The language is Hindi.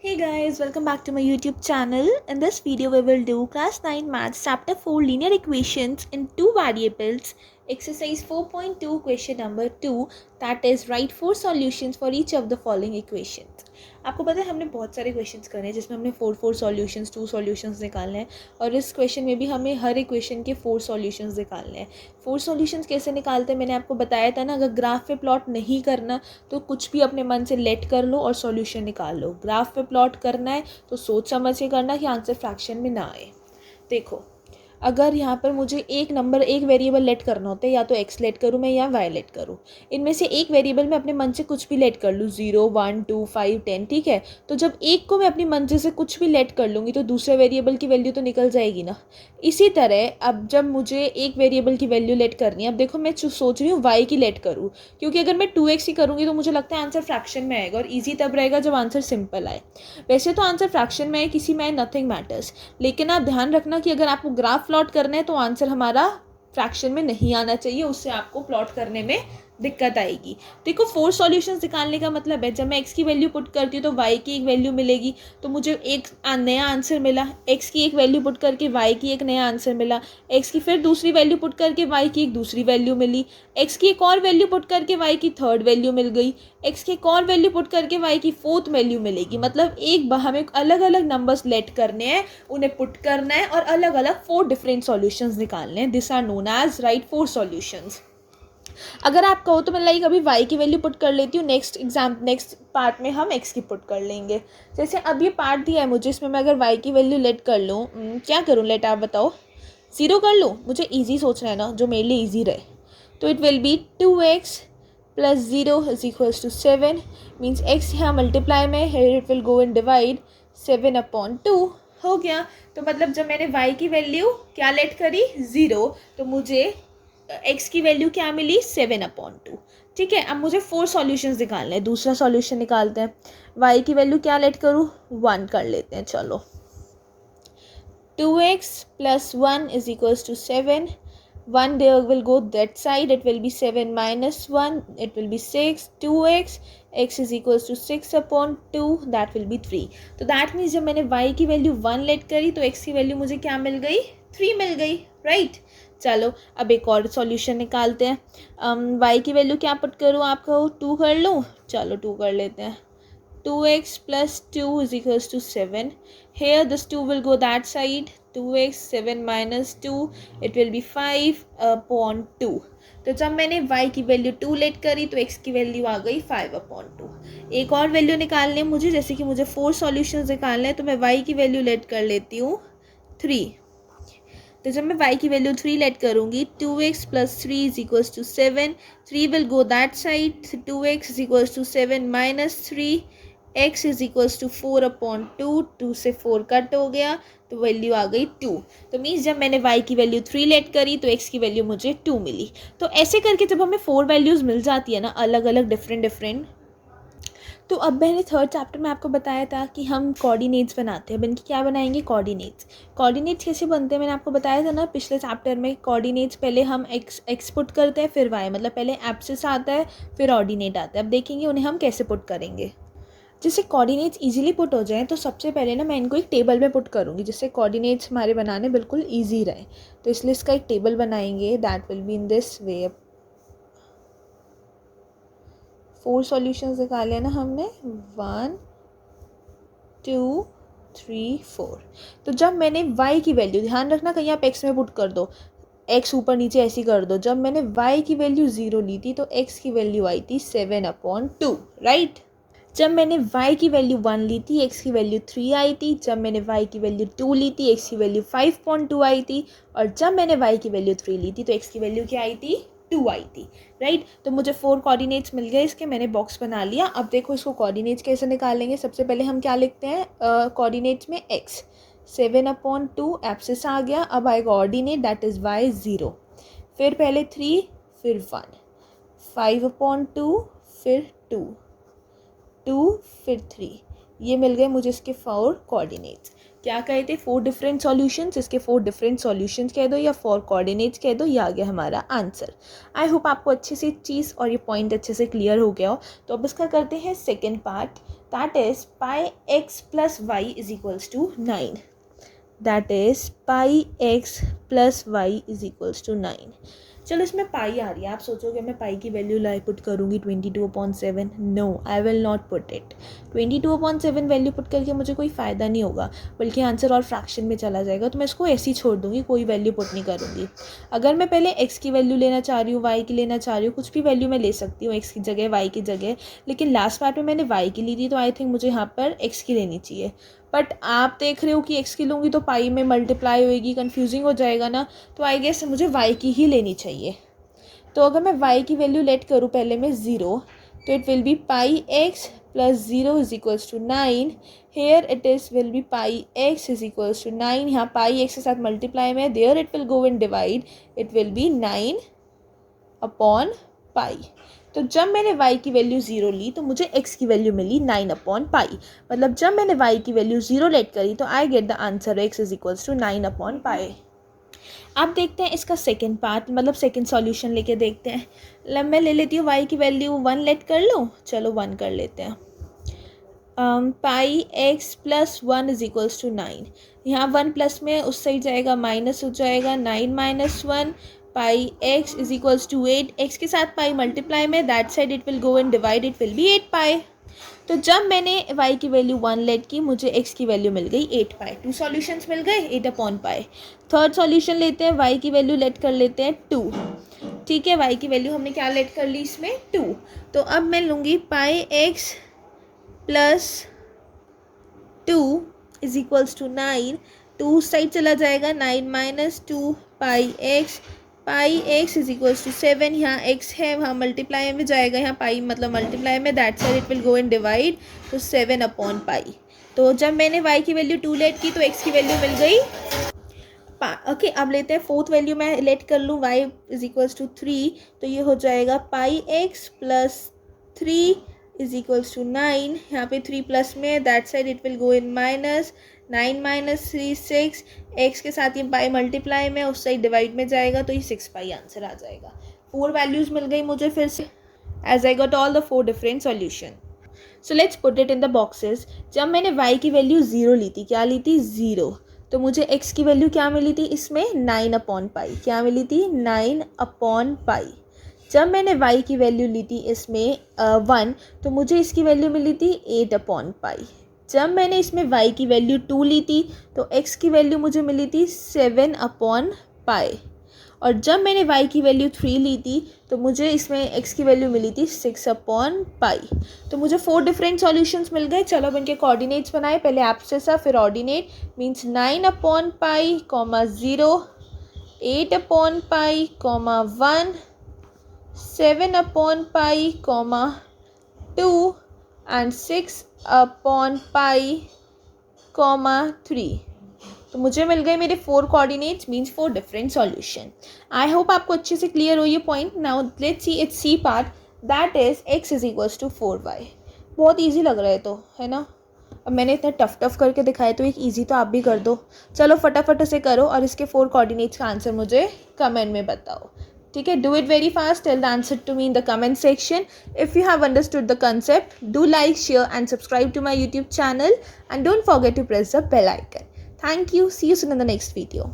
Hey guys, welcome back to my YouTube channel. In this video, we will do class 9 maths chapter 4 linear equations in two variables, exercise 4.2 question number 2, that is write four solutions for each of the following equations. आपको पता है हमने बहुत सारे क्वेश्चंस करे हैं जिसमें हमने फोर सॉल्यूशंस 2 सॉल्यूशंस निकालने हैं और इस क्वेश्चन में भी हमें हर इक्वेशन के 4 सॉल्यूशंस निकालने हैं. 4 सॉल्यूशंस कैसे निकालते हैं मैंने आपको बताया था ना. अगर ग्राफ पे प्लॉट नहीं करना तो कुछ भी अपने मन से लेट कर लो और सॉल्यूशन निकाल लो. ग्राफ पे प्लॉट करना है तो सोच समझ के करना कि आंसर फ्रैक्शन में ना आए. देखो, अगर यहाँ पर मुझे एक वेरिएबल लेट करना होता है, या तो एक्स लेट करूँ मैं या वाई लेट करूँ. इनमें से एक वेरिएबल में अपने मन से कुछ भी लेट कर लूँ, 0, 1, 2, 5, 10, ठीक है. तो जब एक को मैं अपनी मर्जी से कुछ भी लेट कर लूँगी तो दूसरे वेरिएबल की वैल्यू तो निकल जाएगी ना. इसी तरह अब जब मुझे एक वेरिएबल की वैल्यू लेट करनी है, अब देखो मैं सोच रही हूँ वाई की लेट करूँ, क्योंकि अगर मैं 2x ही करूँगी तो मुझे लगता है आंसर फ्रैक्शन में आएगा और ईजी तब रहेगा जब आंसर सिंपल आए. वैसे तो आंसर फ्रैक्शन में आए किसी में आए, नथिंग मैटर्स, लेकिन आप ध्यान रखना कि अगर आपको ग्राफ प्लॉट करना है तो आंसर हमारा फ्रैक्शन में नहीं आना चाहिए, उससे आपको प्लॉट करने में दिक्कत आएगी. देखो, 4 सॉल्यूशंस निकालने का मतलब है जब मैं x की वैल्यू पुट करती हूँ तो y की एक वैल्यू मिलेगी, तो मुझे एक नया आंसर मिला. x की एक वैल्यू पुट करके y की एक नया आंसर मिला. x की फिर दूसरी वैल्यू पुट करके y की एक दूसरी वैल्यू मिली. x की एक और वैल्यू पुट करके y की थर्ड वैल्यू मिल गई. x की एक और वैल्यू पुट करके y की फोर्थ वैल्यू मिलेगी. मतलब एक बार हमें अलग अलग नंबर्स लेट करने हैं, उन्हें पुट करना है और अलग अलग 4 डिफरेंट सॉल्यूशंस निकालने हैं. This are known as right 4 solutions. अगर आप कहो तो मैं लाइक अभी y की वैल्यू पुट कर लेती हूँ, नेक्स्ट पार्ट में हम x की पुट कर लेंगे. जैसे अब ये पार्ट दिया है मुझे, इसमें मैं अगर y की वैल्यू लेट कर लूँ, क्या करूँ लेट, आप बताओ. 0 कर लूँ, मुझे ईजी सोचना है ना, जो मेरे लिए ईजी रहे. तो it will be 2x plus 0 is equals to 7. Means x यहाँ मल्टीप्लाई में है, it will go in divide 7/2 हो गया. तो मतलब जब मैंने y की वैल्यू क्या लेट करी, 0, तो मुझे x की वैल्यू क्या मिली, 7/2. ठीक है, अब मुझे 4 सॉल्यूशंस निकालने हैं. दूसरा सॉल्यूशन निकालते हैं. y की वैल्यू क्या लेट करूँ, 1 कर लेते हैं. चलो, 2x plus 1 is equals to 7. 1 there will go that side, it will be 7 minus 1, it will be 6. 2x, x is equals to 6/2, that will be 3. तो that means जब मैंने y की वैल्यू 1 लेट करी तो x की वैल्यू मुझे क्या मिल गई, 3 मिल गई, राइट. चलो अब एक और सॉल्यूशन निकालते हैं. y की वैल्यू क्या पुट करूँ, आप कहो 2 कर लूँ. चलो 2 कर लेते हैं. 2x plus 2 is equals to 7. Here this 2 will go that side. 2x, 7 minus 2, it will be 5/2. तो जब मैंने y की वैल्यू 2 लेट करी तो x की वैल्यू आ गई 5/2. एक और वैल्यू निकालनी है मुझे, जैसे कि मुझे 4 सॉल्यूशंस निकालने हैं, तो मैं y की वैल्यू लेट कर लेती हूँ 3. तो जब मैं y की वैल्यू 3 लेट करूँगी, 2x plus 3 is equals to 7. 3 will go that side. 2x is equals to 7 minus 3. x is equals to 4/2. 2 से 4 कट हो गया तो वैल्यू आ गई 2. तो मीन्स जब मैंने y की वैल्यू 3 लेट करी तो x की वैल्यू मुझे 2 मिली. तो ऐसे करके जब हमें 4 वैल्यूज़ मिल जाती है ना, अलग अलग डिफरेंट, तो अब मैंने थर्ड चैप्टर में आपको बताया था कि हम कोऑर्डिनेट्स बनाते हैं. अब इनकी क्या बनाएंगे, कोऑर्डिनेट्स कैसे बनते हैं मैंने आपको बताया था ना पिछले चैप्टर में. कोऑर्डिनेट्स पहले हम एक्स पुट करते हैं, फिर वाई, मतलब पहले एब्सिस आता है फिर ऑर्डिनेट आता है. अब देखेंगे उन्हें हम कैसे पुट करेंगे. जिससे कोऑर्डिनेट्स इजीली पुट हो जाएं तो सबसे पहले ना मैं इनको एक टेबल में पुट करूँगी, जिससे कोऑर्डिनेट्स हमारे बनाने बिल्कुल ईजी रहे. तो इसलिए इसका एक टेबल बनाएंगे. That will be in this way. 4 solutions निकाले ना हमने, 1, 2, 3, 4. तो जब मैंने y की वैल्यू, ध्यान रखना कहीं आप x में पुट कर दो, x ऊपर नीचे ऐसी कर दो. जब मैंने y की वैल्यू 0 ली थी तो x की वैल्यू आई थी 7/2, राइट. जब मैंने y की वैल्यू 1 ली थी, x की वैल्यू 3 आई थी. जब मैंने y की वैल्यू 2 ली थी, x की वैल्यू 5/2 आई थी. और जब मैंने y की वैल्यू 3 ली थी तो x की वैल्यू क्या आई थी, 2 आई थी, राइट. तो मुझे 4 कोऑर्डिनेट्स मिल गए इसके, मैंने बॉक्स बना लिया. अब देखो इसको कोऑर्डिनेट्स कैसे निकालेंगे. सबसे पहले हम क्या लिखते हैं कोऑर्डिनेट्स में, x 7/2 एब्सिस आ गया. अब आएगा ऑर्डिनेट, दैट इज़ y 0. फिर पहले 3, फिर 1, 5/2, फिर 2, 2, फिर 3. ये मिल गए मुझे इसके 4 कोऑर्डिनेट्स. क्या कहे थे, 4 डिफरेंट सॉल्यूशंस. इसके 4 डिफरेंट सॉल्यूशंस कह दो या 4 कोऑर्डिनेट्स कह दो, ये आ गया हमारा आंसर. आई होप आपको अच्छे से चीज़ और ये पॉइंट अच्छे से क्लियर हो गया हो. तो अब इसका करते हैं second part. that is pi x plus y is equals to 9. That is pi x plus y is equals to 9. चलो इसमें पाई आ रही है. आप सोचोगे मैं पाई की वैल्यू लाई पुट करूँगी 22/7. No, I will not put it. 22/7 value put करके मुझे कोई फ़ायदा नहीं होगा, बल्कि आंसर और फ्रैक्शन में चला जाएगा. तो मैं इसको ऐसे ही छोड़ दूँगी, कोई वैल्यू पुट नहीं करूँगी. अगर मैं पहले एक्स की वैल्यू लेना चाह रही हूँ, वाई की लेना चाह रही हूँ, कुछ भी वैल्यू मैं ले सकती हूँ एक्स की जगह, वाई की जगह. लेकिन लास्ट पार्ट में मैंने वाई की ली थी, तो आई थिंक मुझे यहाँ पर एक्स की लेनी चाहिए. बट आप देख रहे हो कि एक्स की लूँगी तो पाई में मल्टीप्लाई होएगी, कन्फ्यूजिंग हो जाएगा ना. तो आई गेस मुझे वाई की ही लेनी चाहिए. तो अगर मैं y की वैल्यू लेट करूँ पहले में 0, तो it will be pi x plus 0 is equals to 9. Here it is will be pi x is equals to 9. यहाँ पाई x के साथ मल्टीप्लाई में, there it will go and divide, it will be 9 upon pi. तो जब मैंने y की वैल्यू 0 ली तो मुझे x की वैल्यू मिली 9 अपॉन पाई. मतलब जब मैंने y की वैल्यू 0 लेट करी तो I get the answer x is equals to 9 upon pi. अब देखते हैं इसका सेकंड पार्ट, मतलब सेकंड सॉल्यूशन लेके देखते हैं. मैं ले लेती हूँ y की वैल्यू 1 लेट कर लो. चलो 1 कर लेते हैं. Pi x plus 1 is equals to 9. यहाँ 1 प्लस में उस साइड जाएगा, माइनस हो जाएगा. 9 minus 1 pi x is equals to 8. x के साथ पाई मल्टीप्लाई में, that side it will go and divide, it will be 8 pi. तो जब मैंने y की वैल्यू 1 लेट की, मुझे x की वैल्यू मिल गई 8 पाई. 2 सॉल्यूशंस मिल गए, 8 अपॉन पाई. थर्ड सॉल्यूशन लेते हैं, y की वैल्यू लेट कर लेते हैं 2. ठीक है, y की वैल्यू हमने क्या लेट कर ली इसमें, 2. तो अब मैं लूँगी pi x plus 2 is equals to 9. 2 side चला जाएगा, 9 minus 2 pi x. Pi x is equals to 7. यहाँ x है, वहाँ मल्टीप्लाई में जाएगा, यहाँ पाई मतलब मल्टीप्लाई में, that side it will go and divide, तो 7 अपॉन पाई. तो जब मैंने y की वैल्यू 2 लेट की तो x की वैल्यू मिल गई. ओके, अब लेते हैं फोर्थ वैल्यू मैं लेट कर लूँ, y इज इक्वल्स टू 3. तो ये हो जाएगा pi x plus 3 is equals to 9. यहाँ पे 3 प्लस में, that side it will go in minus. 9 minus 3 6. x के साथ ये पाई मल्टीप्लाई में, उस साइड डिवाइड में जाएगा, तो ये 6 पाई आंसर आ जाएगा. 4 वैल्यूज़ मिल गई मुझे फिर से, as I got all the 4 different solution. So let's put it in the boxes. जब मैंने y की वैल्यू 0 ली थी, क्या ली थी, 0, तो मुझे x की वैल्यू क्या मिली थी इसमें, 9 अपॉन पाई. क्या मिली थी, 9 अपॉन पाई. जब मैंने y की वैल्यू ली थी इसमें 1, तो मुझे इसकी वैल्यू मिली थी 8 अपॉन पाई. जब मैंने इसमें y की वैल्यू 2 ली थी तो x की वैल्यू मुझे मिली थी 7 अपॉन पाई. और जब मैंने y की वैल्यू 3 ली थी तो मुझे इसमें x की वैल्यू मिली थी 6 अपॉन पाई. तो मुझे 4 डिफरेंट सॉल्यूशंस मिल गए. चलो अब इनके कोऑर्डिनेट्स बनाए, पहले एब्ससेसा फिर ordinate. Means 9 upon pi comma 0, 8 upon pi comma 1, 7 upon pi comma 2 and 6 upon pi comma 3. तो मुझे मिल गए मेरे 4 coordinates, means 4 different solution. I hope आपको अच्छे से क्लियर हो ये point. Now let's see it's C part, that is x is equals to 4y. बहुत ईजी लग रहा है तो, है ना. अब मैंने इतना टफ करके दिखाया, तो एक ईजी तो आप भी कर दो. चलो फटाफट से करो और इसके 4 कोऑर्डिनेट्स का आंसर मुझे कमेंट में बताओ. ठीक है, do it very fast. Tell the answer to me in the comment section. If you have understood the concept, do like, share and subscribe to my YouTube channel and don't forget to press the bell icon. Thank you. See you soon in the next video.